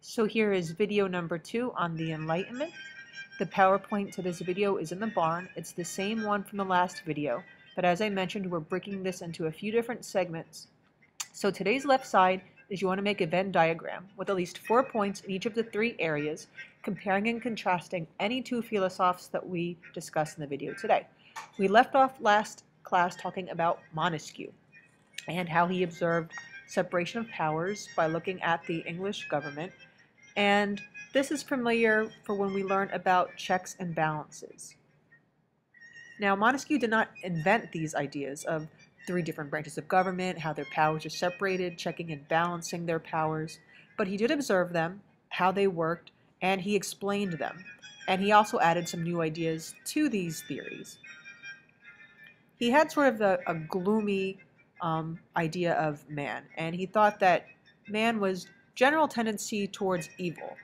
So here is video number 2 on the Enlightenment. The PowerPoint to this video is in the barn. It's the same one from the last video, but as I mentioned, we're breaking this into a few different segments. So today's left side is you want to make a Venn diagram with at least 4 points in each of the 3 areas, comparing and contrasting any 2 philosophes that we discussed in the video today. We left off last class talking about Montesquieu and how he observed separation of powers by looking at the English government. And this is familiar for when we learn about checks and balances. Now, Montesquieu did not invent these ideas of 3 different branches of government, how their powers are separated, checking and balancing their powers, but he did observe them, how they worked, and he explained them. And he also added some new ideas to these theories. He had sort of a gloomy idea of man, and he thought that man was general tendency towards evil.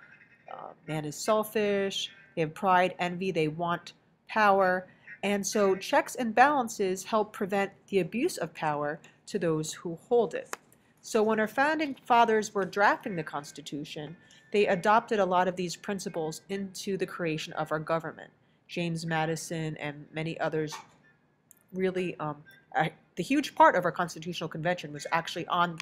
Man is selfish, they have pride, envy, they want power, and so checks and balances help prevent the abuse of power to those who hold it. So when our founding fathers were drafting the Constitution, they adopted a lot of these principles into the creation of our government. James Madison and many others really, the huge part of our Constitutional Convention was actually on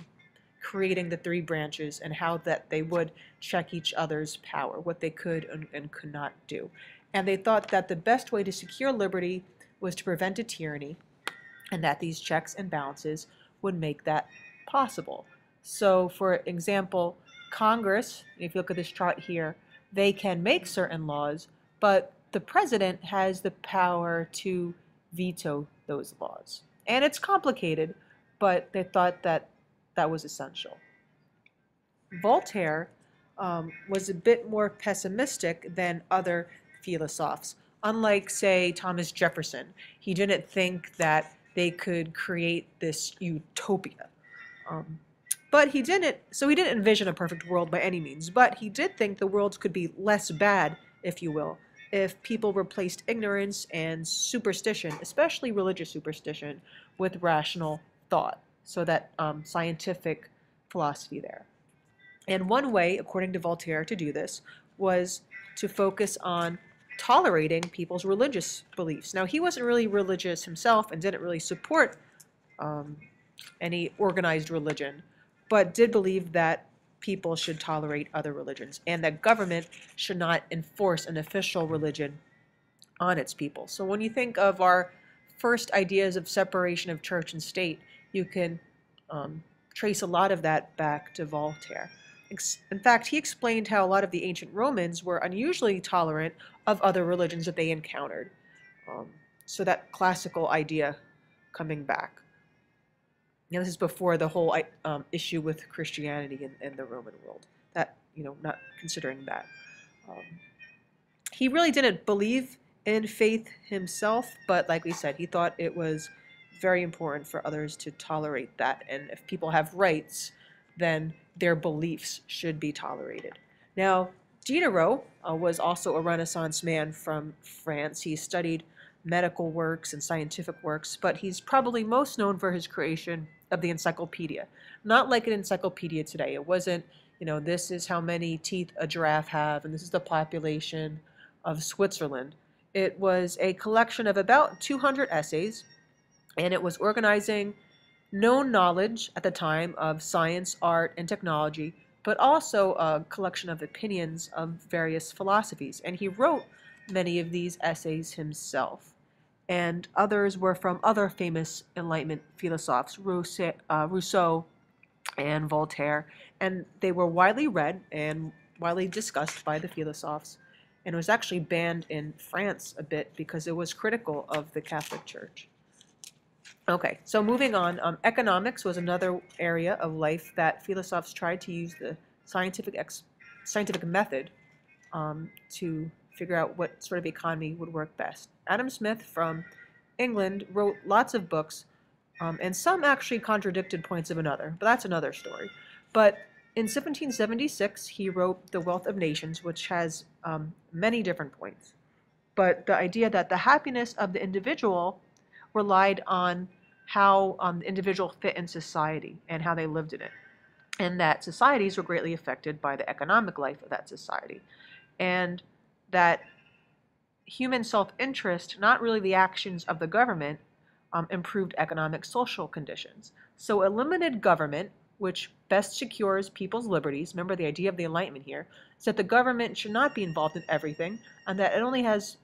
creating the 3 branches and how that they would check each other's power, what they could and could not do. And they thought that the best way to secure liberty was to prevent a tyranny, and that these checks and balances would make that possible. So for example, Congress, if you look at this chart here, they can make certain laws, but the president has the power to veto those laws. And it's complicated, but they thought that that was essential. Voltaire was a bit more pessimistic than other philosophes. Unlike, say, Thomas Jefferson, he didn't think that they could create this utopia. But he didn't envision a perfect world by any means, but he did think the world could be less bad, if you will, if people replaced ignorance and superstition, especially religious superstition, with rational thought. So that scientific philosophy there. And one way, according to Voltaire, to do this was to focus on tolerating people's religious beliefs. Now, he wasn't really religious himself and didn't really support any organized religion, but did believe that people should tolerate other religions and that government should not enforce an official religion on its people. So when you think of our first ideas of separation of church and state, you can trace a lot of that back to Voltaire. In fact, he explained how a lot of the ancient Romans were unusually tolerant of other religions that they encountered. So that classical idea coming back. Now, this is before the whole issue with Christianity in the Roman world. That, not considering that. He really didn't believe in faith himself, but like we said, he thought it was very important for others to tolerate that. And if people have rights, then their beliefs should be tolerated. Now, Diderot was also a Renaissance man from France. He studied medical works and scientific works, but he's probably most known for his creation of the Encyclopedia. Not like an encyclopedia today. It wasn't, this is how many teeth a giraffe have, and this is the population of Switzerland. It was a collection of about 200 essays, and it was organizing known knowledge at the time of science, art, and technology, but also a collection of opinions of various philosophies. And he wrote many of these essays himself. And others were from other famous Enlightenment philosophers, Rousseau and Voltaire. And they were widely read and widely discussed by the philosophers. And it was actually banned in France a bit because it was critical of the Catholic Church. Okay, so moving on, economics was another area of life that philosophers tried to use the scientific method to figure out what sort of economy would work best. Adam Smith from England wrote lots of books, and some actually contradicted points of another, but that's another story. But in 1776, he wrote The Wealth of Nations, which has many different points. But the idea that the happiness of the individual relied on how the individual fit in society and how they lived in it. and that societies were greatly affected by the economic life of that society, and that human self-interest, not really the actions of the government, improved economic social conditions. So a limited government, which best secures people's liberties, remember the idea of the Enlightenment here, is that the government should not be involved in everything, and that it only has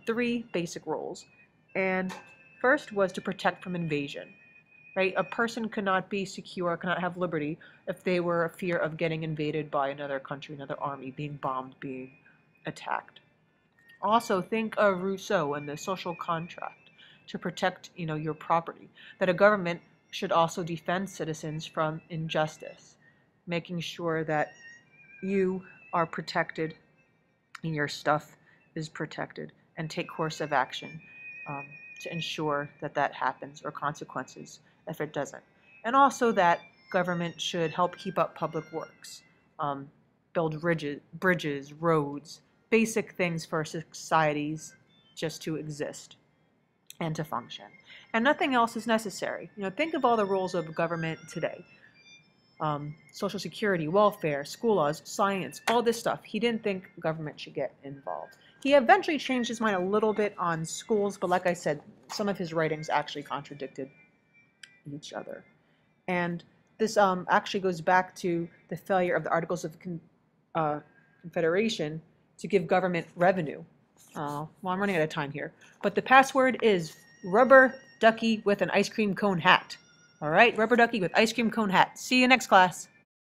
three basic roles. And first was to protect from invasion, right? A person could not be secure, cannot have liberty if they were a fear of getting invaded by another country, another army, being bombed, being attacked. Also, think of Rousseau and the social contract to protect, your property. That a government should also defend citizens from injustice, making sure that you are protected and your stuff is protected, and take course of action to ensure that that happens, or consequences if it doesn't. And also that government should help keep up public works, build bridges, roads, basic things for societies just to exist and to function. And nothing else is necessary. Think of all the roles of government today. Social security, welfare, school laws, science, all this stuff. He didn't think government should get involved. He eventually changed his mind a little bit on schools, but like I said, some of his writings actually contradicted each other. And this actually goes back to the failure of the Articles of Confederation to give government revenue. Well, I'm running out of time here. But the password is rubber ducky with an ice cream cone hat. All right, rubber ducky with ice cream cone hat. See you next class.